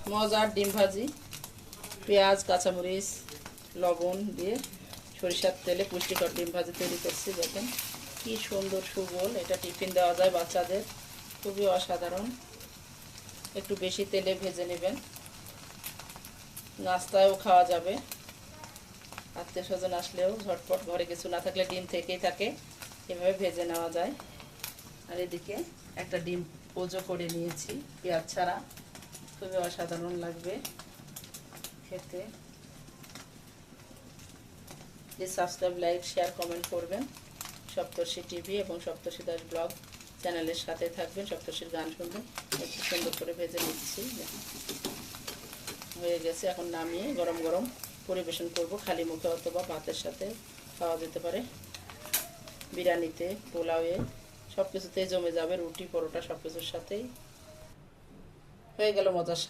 মজার ডিম ভাজি, পেঁয়াজ কাঁচামরিচ লবণ দিয়ে সরিষার তেলে পুষ্টিকর ডিম ভাজি তৈরি করছি। দেখেন কি সুন্দর সুবল, এটা টিফিন দেওয়া যায় বাচ্চাদের, খুবই অসাধারণ। একটু বেশি তেলে ভেজে নেবেন, নাস্তায়ও খাওয়া যাবে, আত্মীয় স্বজন আসলেও ঝটপট, ঘরে কিছু না থাকলে ডিম থেকেই থাকে, এভাবে ভেজে নেওয়া যায়। আর এদিকে একটা ডিম পোজো করে নিয়েছি পেঁয়াজ ছাড়া, খুবই অসাধারণ লাগবে খেতে। Please subscribe, like, share, comment করবেন। সপ্তর্ষি টিভি এবং সপ্তর্ষি দাস ব্লগ চ্যানেলের সাথে থাকবেন, সপ্তর্ষির গান শুনবেন। একটু সুন্দর করে ভেজে নিচ্ছি, হয়ে গেছে। এখন নামিয়ে গরম গরম পরিবেশন করব, খালি মুখে অথবা ভাতের সাথে খাওয়া যেতে পারে, বিরিয়ানিতে, পোলাওয়ে, সব কিছুতেই জমে যাবে, রুটি পরোটা সব কিছুর সাথেই। হয়ে গেল মজার।